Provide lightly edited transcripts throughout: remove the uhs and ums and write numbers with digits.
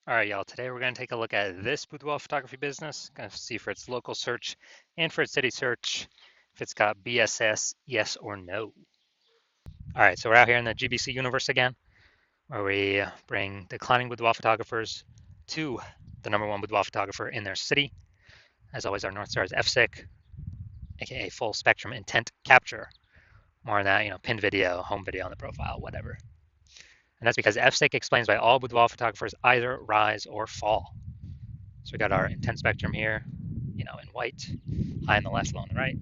All right, y'all. Today we're going to take a look at this boudoir photography business. Going to see for its local search and for its city search if it's got BSS, yes or no. All right, so we're out here in the GBC universe again, where we bring declining boudoir photographers to the #1 boudoir photographer in their city. As always, our North Star is FSIC, aka full spectrum intent capture. More on that, pinned video, home video on the profile, whatever. And that's because FSIC explains why all boudoir photographers either rise or fall. So we got our intent spectrum here, in white, high on the left, low on the right.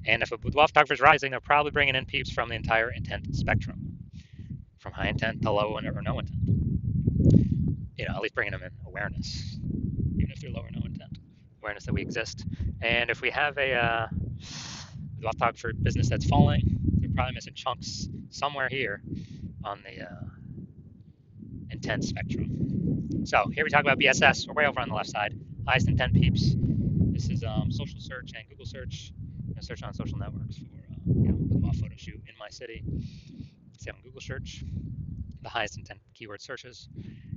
And if a boudoir photographer is rising, they're probably bringing in peeps from the entire intent spectrum, from high intent to low or no intent. At least bringing them in awareness, even if they're low or no intent, awareness that we exist. And if we have a boudoir photographer business that's falling, they're probably missing chunks somewhere here on the intent spectrum. So here we talk about BSS. We're way over on the left side. Highest intent peeps. This is social search and Google search. Search on social networks for a photo shoot in my city. See on Google search, the highest intent keyword searches.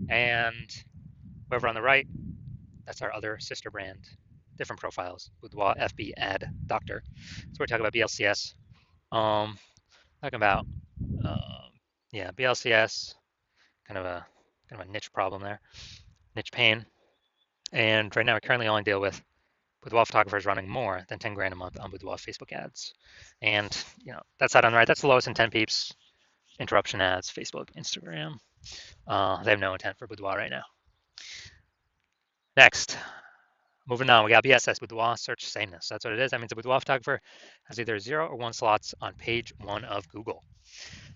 And over on the right, that's our other sister brand, different profiles. Boudoir, FB, Ad, Doctor. So we're talking about BLCS. Talking about BLCS, kind of a niche problem there, niche pain. And right now we currently only deal with boudoir photographers running more than 10 grand a month on boudoir Facebook ads. And, that side on the right, that's the lowest intent peeps, interruption ads, Facebook, Instagram. They have no intent for boudoir right now. Next, moving on, we got BSS, boudoir search sameness. That's what it is. That means a boudoir photographer has either 0 or 1 slots on page 1 of Google.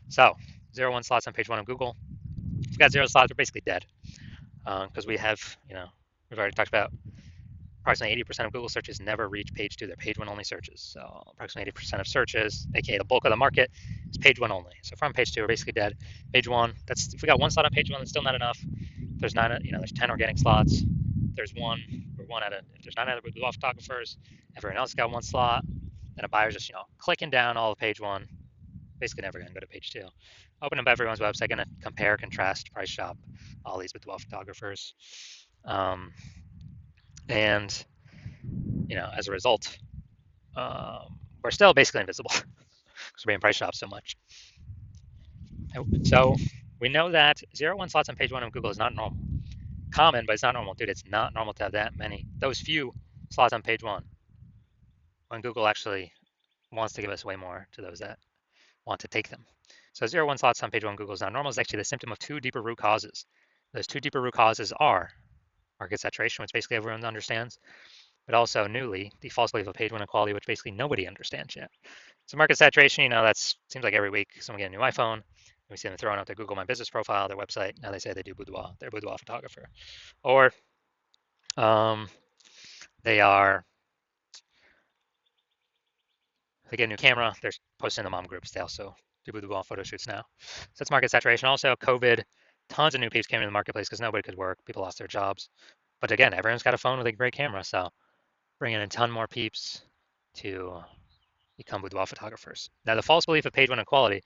So 0 or 1 slots on page 1 of Google. If you've got 0 slots, we're basically dead. Because we have, we've already talked about approximately 80% of Google searches never reach page 2. They're page 1 only searches. So approximately 80% of searches, aka the bulk of the market, is page 1 only. So from page 2, we're basically dead. Page 1, that's if we got 1 slot on page 1, that's still not enough. If there's not, there's 10 organic slots. There's one, or one out of, if there's 9 other boudoir photographers, everyone else got 1 slot, then a buyer's just, clicking down all of page 1, basically never going to go to page 2. Open up everyone's website, going to compare, contrast, price shop all these boudoir photographers. And, as a result, we're still basically invisible because we're being price shopped so much. So we know that 0 1 slots on page 1 of Google is not normal. Common, but it's not normal. Dude, it's not normal to have that many, those few slots on page 1 when Google actually wants to give us way more to those that want to take them. So 0 1 slots on page 1 Google is not normal is actually the symptom of 2 deeper root causes. Those 2 deeper root causes are market saturation, which basically everyone understands, but also newly the false belief of page 1 equality, which basically nobody understands yet. So market saturation, that seems like every week someone get a new iPhone, we see them throwing out their Google My Business profile, their website. Now they say they do boudoir, they're a boudoir photographer, or they get a new camera, they're posting in the mom groups. They also do boudoir photo shoots now. So that's market saturation. Also, COVID, tons of new peeps came into the marketplace because nobody could work. People lost their jobs. But again, everyone's got a phone with a great camera, so bringing in a ton more peeps to become boudoir photographers. Now, the false belief of page 1 equality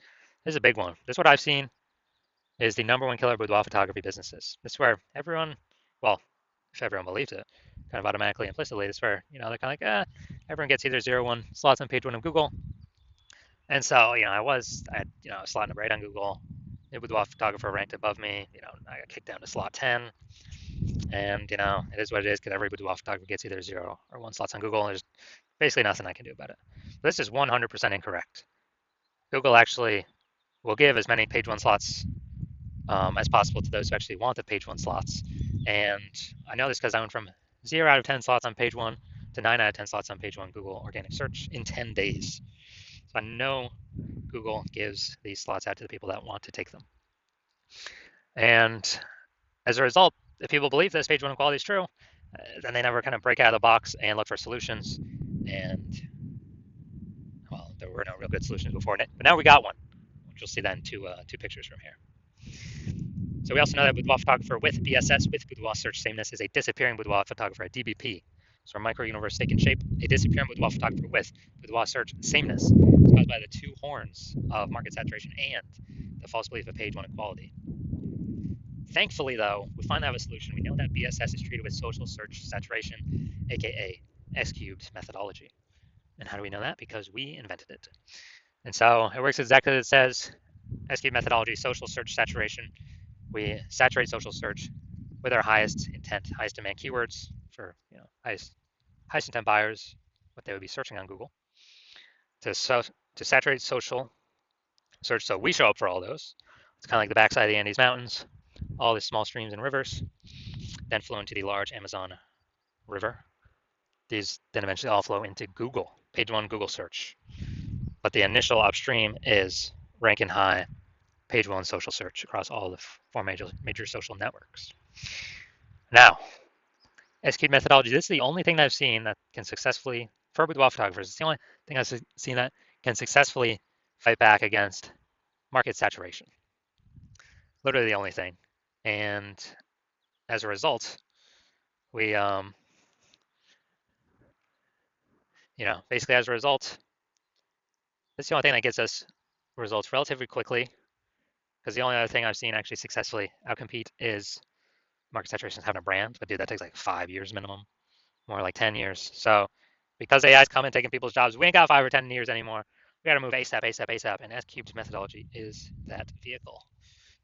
is a big one. This is what I've seen is the #1 killer of boudoir photography businesses. This is where everyone, well, if everyone believes it, kind of automatically, implicitly, this is where, they're kind of like, everyone gets either 0 1 slots on page 1 of Google. And so, I had, a slot number 8 on Google. The boudoir photographer ranked above me. I got kicked down to slot 10. And, it is what it is because every boudoir photographer gets either 0 or 1 slots on Google. And there's basically nothing I can do about it. But this is 100% incorrect. Google actually will give as many page 1 slots as possible to those who actually want the page 1 slots. And I know this because I went from 0 out of 10 slots on page 1 to 9 out of 10 slots on page 1 Google organic search in 10 days. So I know Google gives these slots out to the people that want to take them. And as a result, if people believe this page 1 equality is true, then they never kind of break out of the box and look for solutions. And, well, there were no real good solutions before it. But now we got one, which you'll see that in two pictures from here. So we also know that boudoir photographer with BSS, with boudoir search sameness, is a disappearing boudoir photographer, a DBP. So our micro-universe taking shape, a disappearing boudoir photographer with boudoir search sameness is caused by the 2 horns of market saturation and the false belief of page 1 equality. Thankfully, though, we finally have a solution. We know that BSS is treated with social search saturation, aka S-cubed methodology. And how do we know that? Because we invented it. And so it works exactly as it says. S-cubed methodology, social search saturation. We saturate social search with our highest intent, highest demand keywords for highest intent buyers, what they would be searching on Google, to saturate social search. So we show up for all those. It's kind of like the backside of the Andes Mountains, all these small streams and rivers, then flow into the large Amazon River. These then eventually all flow into Google, page one Google search. But the initial upstream is ranking high, page one social search across all the four major social networks. Now, S-cubed methodology, this is the only thing that I've seen that can successfully, for boudoir photographers, it's the only thing I've seen that can successfully fight back against market saturation. Literally the only thing. And as a result, we, basically as a result, that's the only thing that gets us results relatively quickly. Because the only other thing I've seen actually successfully outcompete is market saturation having a brand. But dude, that takes like 5 years minimum, more like 10 years. So because AI is coming taking people's jobs, we ain't got 5 or 10 years anymore. We got to move ASAP, ASAP, ASAP. And S-cubed methodology is that vehicle.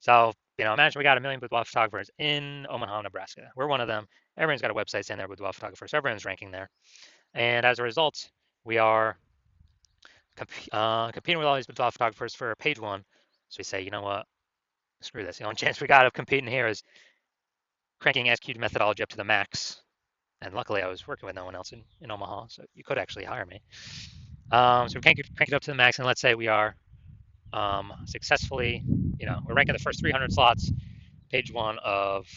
So, imagine we got 1 million boudoir photographers in Omaha, Nebraska. We're one of them. Everyone's got a website saying they're boudoir photographers. So everyone's ranking there. And as a result, we are competing with all these boudoir photographers for page one. So we say, you know what? Screw this. The only chance we got of competing here is cranking S-cubed methodology up to the max. And luckily, I was working with no one else in Omaha, so you could actually hire me. So we crank it up to the max, and let's say we are successfully, we're ranking the first 300 slots, page one of,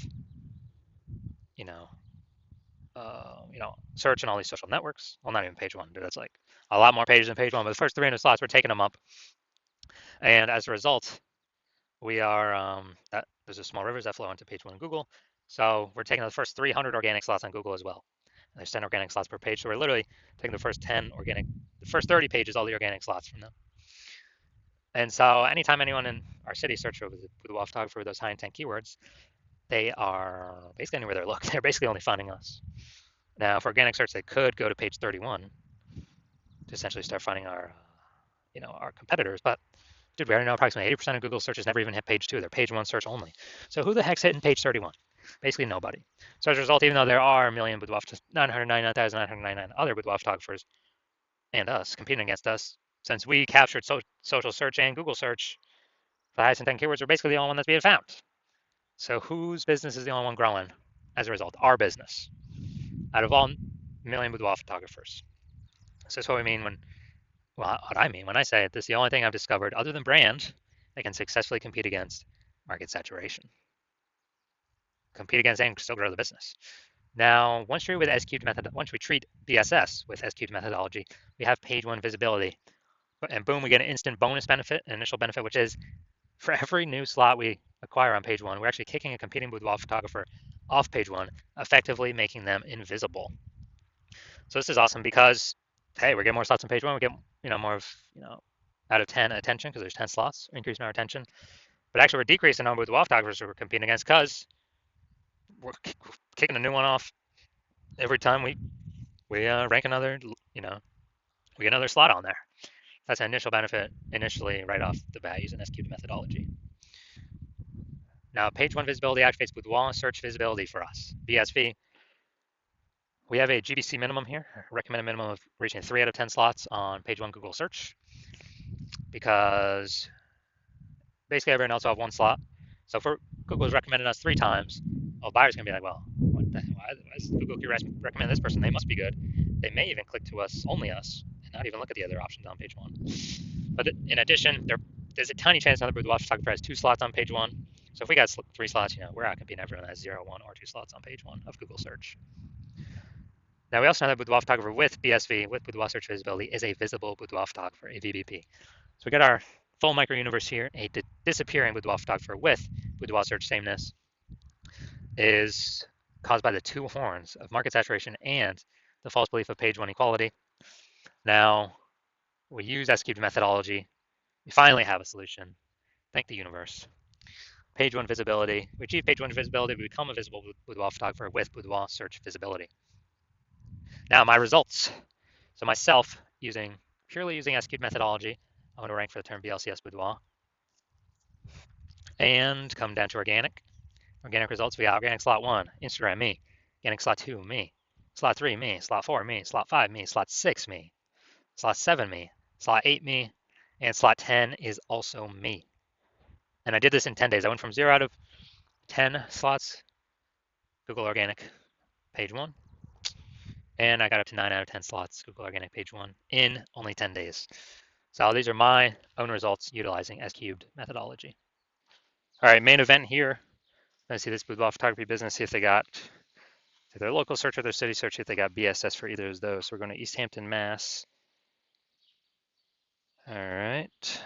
search and all these social networks. Well, not even page one, dude. That's like a lot more pages than page one, but the first 300 slots, we're taking them up. And as a result, we are, there's a small rivers that flow into page one in Google. So we're taking the first 300 organic slots on Google as well. And there's 10 organic slots per page. So we're literally taking the first 30 pages, all the organic slots from them. And so anytime anyone in our city search for the boudoir photographer with those high intent keywords, they are basically anywhere they look. They're basically only finding us. Now, for organic search, they could go to page 31 to essentially start finding our competitors. But dude, we already know approximately 80% of Google searches never even hit page 2. They're page 1 search only. So who the heck's hitting page 31? Basically nobody. So as a result, even though there are 999,999 other boudoir photographers and us competing against us, since we captured social search and Google search for the highest intent keywords, we're basically the only one that's being found. So whose business is the only one growing as a result? Our business. Out of all million boudoir photographers. So that's what I mean when I say this is the only thing I've discovered other than brand that can successfully compete against market saturation. Compete against and still grow the business. Now, once we treat BSS with S-cubed methodology, we have page one visibility. And boom, we get an instant bonus benefit, an initial benefit, which is for every new slot we acquire on page one, we're actually kicking a competing boudoir photographer off page one, effectively making them invisible. So this is awesome because, hey, we're getting more slots on page one. We get, more of, out of 10 attention because there's 10 slots, increasing our attention. But actually, we're decreasing the number of boudoir photographers we're competing against because we're kicking a new one off every time we rank another, we get another slot on there. That's an initial benefit initially right off the bat using S-cubed methodology. Now, page one visibility activates boudoir search visibility for us, BSV. We have a GBC minimum here, recommended minimum of reaching 3 out of 10 slots on page one Google search, because basically everyone else will have 1 slot. So if Google's recommended us 3 times, well, buyer's gonna be like, well, what the hell? Why is Google recommend this person? They must be good. They may even click to us, only us, and not even look at the other options on page one. But in addition, there's a tiny chance another boudoir photographer has 2 slots on page one. So if we got 3 slots, we're out competing everyone that has 0, 1, or 2 slots on page one of Google search. Now, we also know that boudoir photographer with BSV, with boudoir search visibility, is a visible boudoir photographer, a VBP. So we got our full micro universe here. A disappearing boudoir photographer with boudoir search sameness is caused by the 2 horns of market saturation and the false belief of page one equality. Now, we use S-cubed methodology. We finally have a solution. Thank the universe. page one visibility. We achieve page one visibility, we become a visible boudoir photographer with boudoir search visibility. Now my results. So myself, purely using SQ'd methodology, I'm going to rank for the term BLCS boudoir. And come down to organic. Organic results, we got organic slot 1, Instagram, me. Organic slot 2, me. Slot 3, me. Slot 4, me. Slot 5, me. Slot 6, me. Slot 7, me. Slot 8, me. And slot 10 is also me. And I did this in 10 days. I went from 0 out of 10 slots, Google Organic, page 1. And I got up to 9 out of 10 slots, Google Organic, page 1, in only 10 days. So these are my own results utilizing S-cubed methodology. All right, main event here. Let's see this boudoir photography business, see if they got their local search or their city search, see if they got BSS for either of those. So we're going to East Hampton, Mass. All right.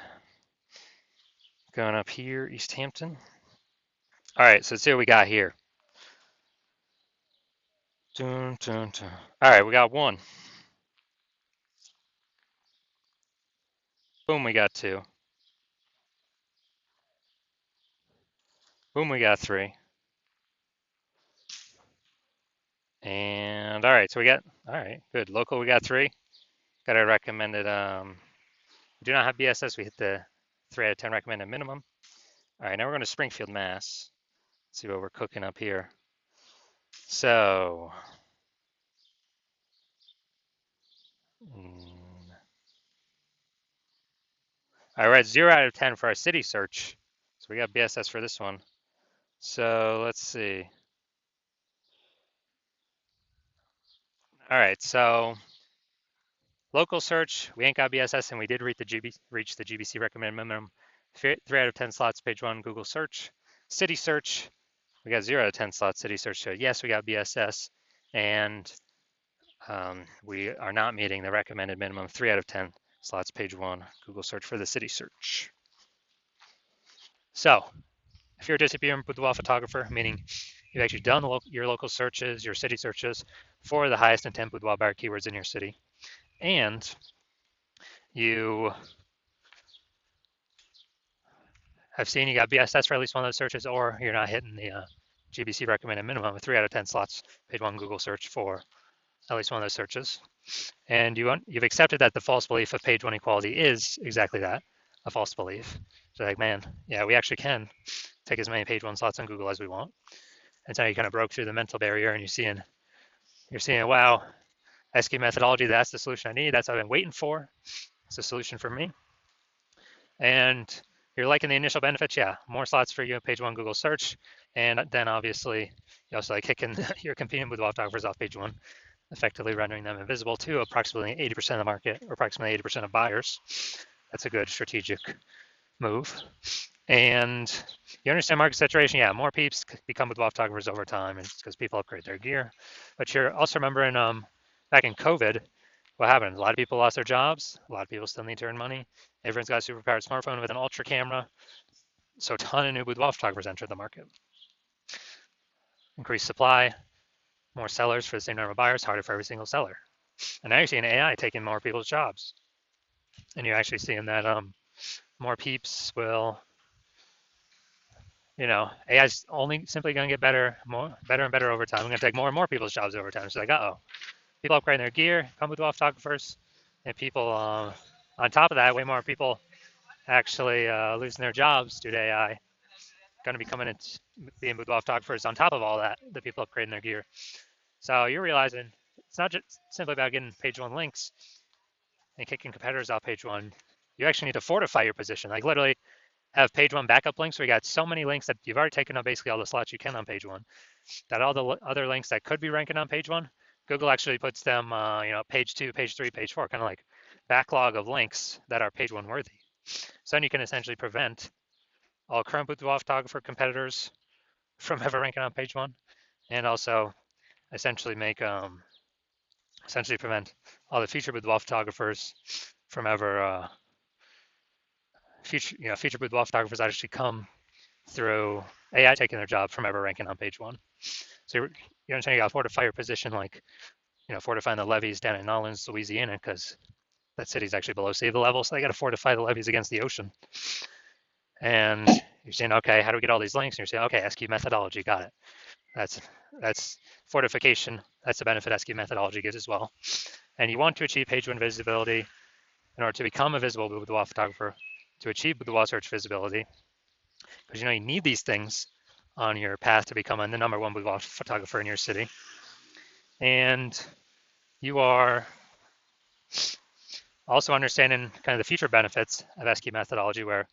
Going up here, East Hampton. All right, so let's see what we got here. Dun, dun, dun. All right, we got 1. Boom, we got 2. Boom, we got 3. And all right, so we got, all right, good. Local, we got 3. Got a recommended, do not have BSS. We hit the 3 out of 10 recommended minimum. All right, now we're going to Springfield, Mass. Let's see what we're cooking up here. So, all right, we're at 0 out of 10 for our city search. So we got BSS for this one. So let's see. All right, so local search, we ain't got BSS, and we did reach the GBC recommended minimum. 3 out of 10 slots, page 1, Google search. City search, we got 0 out of 10 slots, city search. So yes, we got BSS, and we are not meeting the recommended minimum 3 out of 10 slots, page 1, Google search for the city search. So if you're a disappearing boudoir photographer, meaning you've actually done your local searches, your city searches for the highest intent boudoir buyer keywords in your city, and you have seen you got BSS for at least one of those searches, or you're not hitting the GBC recommended minimum of 3 out of 10 slots, page 1 Google search for at least one of those searches. And you've accepted that the false belief of page 1 equality is exactly that, a false belief. So like, man, yeah, we actually can take as many page 1 slots on Google as we want. And so you kind of broke through the mental barrier, and you're seeing, wow, SQ methodology, that's the solution I need. That's what I've been waiting for. It's a solution for me. And you're liking the initial benefits, yeah, more slots for you, page 1 Google search. And then obviously you also like kicking your competing boudoir photographers off page 1, effectively rendering them invisible to approximately 80% of the market, or approximately 80% of buyers. That's a good strategic move. And you understand market saturation, yeah, more peeps become boudoir photographers over time. It's because people upgrade their gear. But you're also remembering back in COVID, what happened? A lot of people lost their jobs. A lot of people still need to earn money. Everyone's got a superpowered smartphone with an ultra camera. So a ton of new boudoir photographers entered the market. Increased supply, more sellers for the same number of buyers, harder for every single seller. And now you're seeing AI taking more people's jobs. And you're actually seeing that more peeps will, AI's only simply going to get better and better over time. We're going to take more and more people's jobs over time. So like, people upgrading their gear, come boudoir photographers, and people on top of that, way more people actually losing their jobs due to AI. Going to be coming and being boudoir photographers on top of all that, the people upgrading their gear. So you're realizing it's not just simply about getting page 1 links and kicking competitors off page 1. You actually need to fortify your position. Like literally have page 1 backup links where you got so many links that you've already taken up basically all the slots you can on page 1, that all the other links that could be ranking on page 1, Google actually puts them, page 2, page 3, page 4, kind of like backlog of links that are page 1 worthy. So then you can essentially prevent all current boudoir photographer competitors from ever ranking on page 1, and also essentially prevent all the future boudoir photographers from ever future boudoir photographers actually come through AI taking their job from ever ranking on page 1. So you understand, you got to fortify your position, like fortifying the levees down in New Orleans, Louisiana, because that city's actually below sea level, so they got to fortify the levees against the ocean. And you're saying, okay, how do we get all these links? And you're saying, okay, SQ methodology, got it. That's fortification. That's the benefit SQ methodology gives as well. And you want to achieve page one visibility in order to become a visible boudoir photographer, to achieve boudoir search visibility, because you need these things on your path to becoming the #1 boudoir photographer in your city. And you are also understanding kind of the future benefits of SQ methodology, where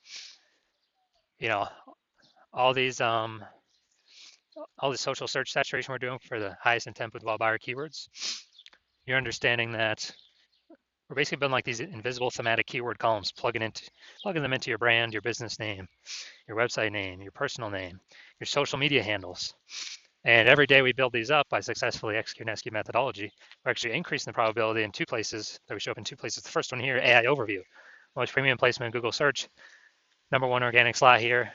all these all the social search saturation we're doing for the highest intent boudoir buyer keywords. You're understanding that we're basically building like these invisible thematic keyword columns, plugging them into your brand, your business name, your website name, your personal name, your social media handles. And every day we build these up by successfully executing SQ methodology. We're actually increasing the probability in 2 places, that we show up in 2 places. The first one here, AI overview. Most premium placement in Google search. #1 organic slot here.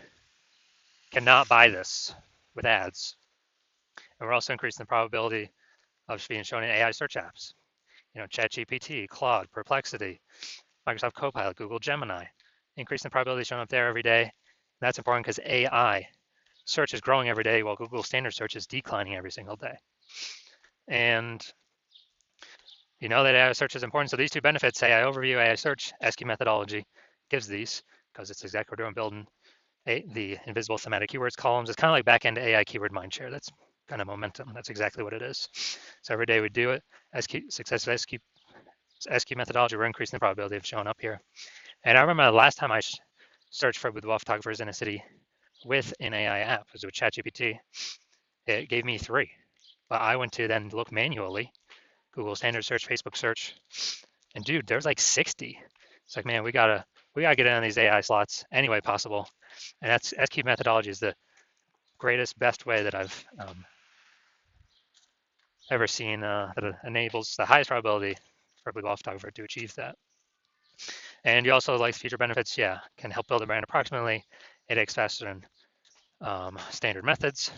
Cannot buy this with ads. And we're also increasing the probability of being shown in AI search apps. ChatGPT, Claude, Perplexity, Microsoft Copilot, Google Gemini. Increasing the probability of showing up there every day. And that's important because AI search is growing every day while Google standard search is declining every single day. And you know that AI search is important. So these 2 benefits, AI overview, AI search, SQ methodology gives these, because it's exactly what we're doing, building the invisible thematic keywords columns. It's kind of like back-end AI keyword mindshare. That's kind of momentum. That's exactly what it is. So every day we do it. Success of SQ methodology, we're increasing the probability of showing up here. And I remember the last time I searched for boudoir photographers in a city with an AI app, it was with ChatGPT. It gave me 3, but I went to then look manually, Google standard search, Facebook search, and dude, there's like 60. It's like, man, we gotta get in on these AI slots any way possible. And that's SQ methodology is the greatest, best way that I've ever seen that enables the highest probability for a boudoir photographer to achieve that. And you also like feature benefits, yeah, can help build a brand approximately 8x faster than standard methods.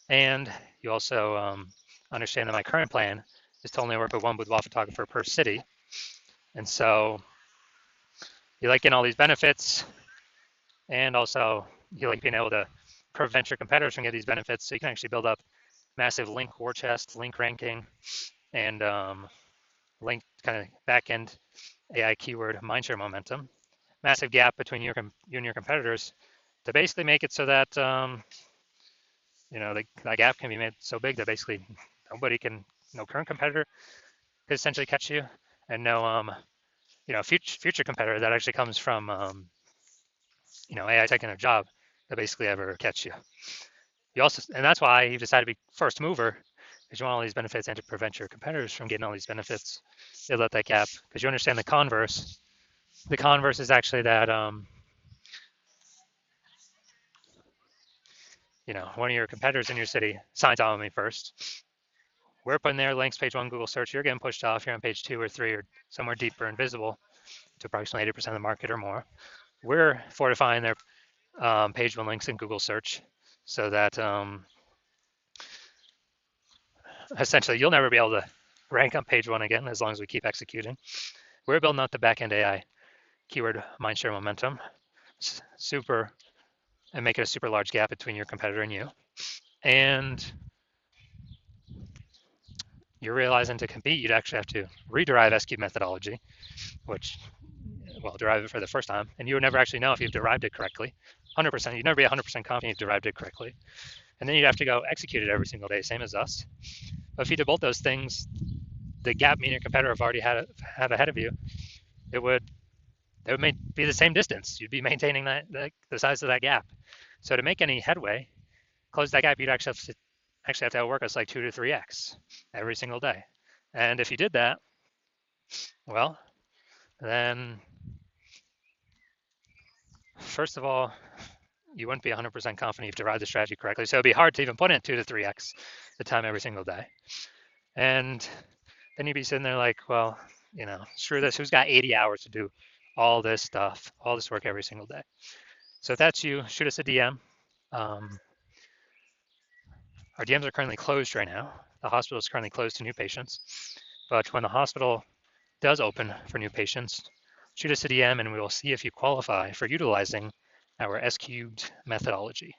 And you also understand that my current plan is to only work with 1 boudoir photographer per city. And so you like getting all these benefits, and also you like being able to prevent your competitors from getting these benefits, so you can actually build up massive link war chest, link ranking, and link kind of back-end AI keyword mindshare momentum. Massive gap between you and your competitors to basically make it so that that gap can be made so big that basically nobody can, no current competitor could essentially catch you, and no future competitor that actually comes from AI taking a job that basically ever catch you. You also, and that's why you decided to be first mover, because you want all these benefits and to prevent your competitors from getting all these benefits. You let that gap, because you understand the converse. The converse is actually that one of your competitors in your city signs on me first. We're putting their links, page 1 Google search. You're getting pushed off. You're on page 2 or 3 or somewhere deeper and visible to approximately 80% of the market or more. We're fortifying their page 1 links in Google search so that essentially you'll never be able to rank on page 1 again as long as we keep executing. We're building out the backend AI keyword mindshare momentum, and make it a super large gap between your competitor and you. And you're realizing to compete, you'd actually have to rederive SQ methodology, which, well, derive it for the first time, and you would never actually know if you've derived it correctly. 100%, you'd never be 100% confident you've derived it correctly. And then you'd have to go execute it every single day, same as us. But if you did both those things, the gap me and your competitor have already have ahead of you, it would be the same distance. You'd be maintaining the size of that gap. So to make any headway, close that gap, you'd actually have to outwork us like 2 to 3x every single day. And if you did that, well, then first of all, you wouldn't be 100% confident you've derived the strategy correctly. So it'd be hard to even put in 2 to 3x the time every single day. And then you'd be sitting there like, well, screw this. Who's got 80 hours to do all this stuff, all this work every single day? So if that's you, shoot us a DM. Our DMs are currently closed right now. The hospital is currently closed to new patients. But when the hospital does open for new patients, shoot us a DM and we will see if you qualify for utilizing our S cubed methodology.